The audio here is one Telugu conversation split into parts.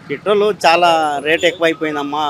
పెట్రోల్ చాలా రేట్ ఎక్కువైపోయిందమ్మా.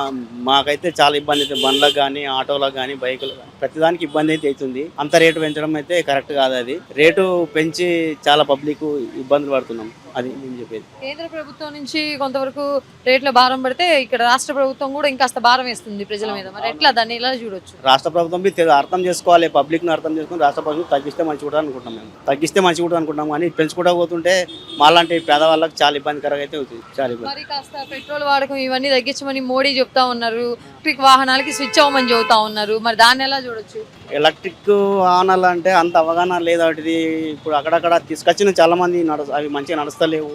మాకైతే చాలా ఇబ్బంది అవుతుంది. బండ్లకు కానీ, ఆటోలకు కానీ, బైకులకు కానీ ప్రతిదానికి ఇబ్బంది అయితే అవుతుంది. అంత రేటు పెంచడం అయితే కరెక్ట్ కాదు. అది రేటు పెంచి చాలా పబ్లిక్ ఇబ్బందులు పడుతున్నాం. అది నేను చెప్పేది. కేంద్ర ప్రభుత్వం నుంచి కొంతవరకు రేట్ల భారం పడితే ఇక్కడ రాష్ట్ర ప్రభుత్వం కూడా ఇంకాస్త భారం వేస్తుంది ప్రజల మీద. మరి ఎట్లా దాన్ని ఎలా చూడొచ్చు? రాష్ట్ర ప్రభుత్వం అర్థం చేసుకోవాలి. పబ్లిక్ను అర్థం చేసుకుని రాష్ట్ర ప్రభుత్వం తగ్గిస్తే మంచి కూడా అనుకుంటాం. మేము తగ్గిస్తే మంచి కూడా అనుకుంటాం. కానీ పెంచుకుంటూ పోతుంటే మాలాంటి పేదవాళ్ళకి చాలా ఇబ్బందికరంగా అయితే అవుతుంది. చాలా ఇబ్బంది. మరి కాస్త పెట్రోల్ వాడకం ఇవన్నీ తగ్గించమని మోడీ చెప్తా ఉన్నారు. ఎలక్ట్రిక్ వాహనాలకి స్విచ్ అవ్వమని చెబుతా ఉన్నారు. మరి దాన్ని ఎలా చూడొచ్చు? ఎలక్ట్రిక్ వాహనాలు అంటే అంత అవగాహన లేదు వాటిది. ఇప్పుడు అక్కడక్కడ తీసుకొచ్చిన చాలా మంది అవి మంచిగా నడుస్తలేవు.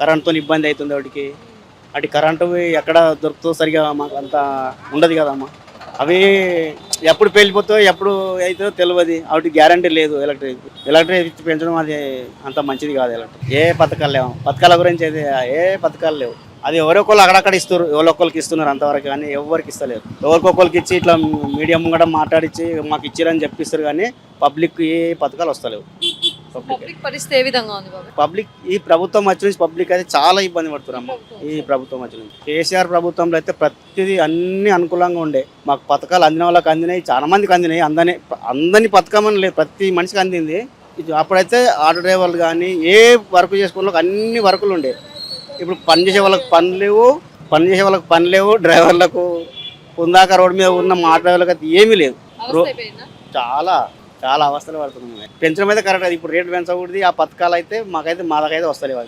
కరెంట్తో ఇబ్బంది అవుతుంది వాటికి. అటు కరెంటు ఎక్కడ దొరుకుతుందో సరిగా మాకు అంత ఉండదు కదమ్మా. అవి ఎప్పుడు పేలిపోతాయో ఎప్పుడు అవుతుందో తెలియదు. వాటి గ్యారంటీ లేదు. ఎలక్ట్రిక్ పెంచడం అది అంత మంచిది కాదు. ఏ పథకాలు లేవు. పథకాల గురించి అయితే ఏ పథకాలు లేవు. అది ఎవరొకళ్ళు అక్కడక్కడ ఇస్తారు. ఎవరొకరికి ఇస్తున్నారు అంతవరకు. కానీ ఎవరికి ఇస్తలేరు. ఎవరికొకరికి ఇచ్చి ఇట్లా మీడియా ముంగట మాట్లాడించి మాకు ఇచ్చిరని చెప్పిస్తారు. కానీ పబ్లిక్ ఏ పథకాలు వస్తలేవు. పబ్లిక్ పరిస్థితి ఏ విధంగా ఉంది బాబు? పబ్లిక్ ఈ ప్రభుత్వం వచ్చి నుంచి పబ్లిక్ అయితే చాలా ఇబ్బంది పడుతున్నాం. ఈ ప్రభుత్వం వచ్చి నుంచి కేసీఆర్ ప్రభుత్వంలో అయితే ప్రతిదీ అన్ని అనుకూలంగా ఉండే. మాకు పథకాలు అందిన వాళ్ళకి అందినాయి, చాలా మందికి అందినాయి. అందరినీ పథకమని లేదు, ప్రతి మనిషికి అందింది. ఇది అప్పుడైతే ఆటో డ్రైవర్లు కానీ ఏ వర్క్ చేసుకున్న వాళ్ళకి అన్ని వర్కులు ఉండే. ఇప్పుడు పని చేసే వాళ్ళకి పని లేవు. డ్రైవర్లకు ఉందాక రోడ్డు మీద ఉన్న మా డ్రైవర్లకు అయితే ఏమీ లేదు. అవస్థ అయిపోయిందా? చాలా చాలా అవస్థలు పడుతున్నాం. పెంచడం అయితే కరెక్ట్. అది ఇప్పుడు రేటు పెంచకూడదు. ఆ పథకాలు అయితే మా దాకైతే వస్తలేవు.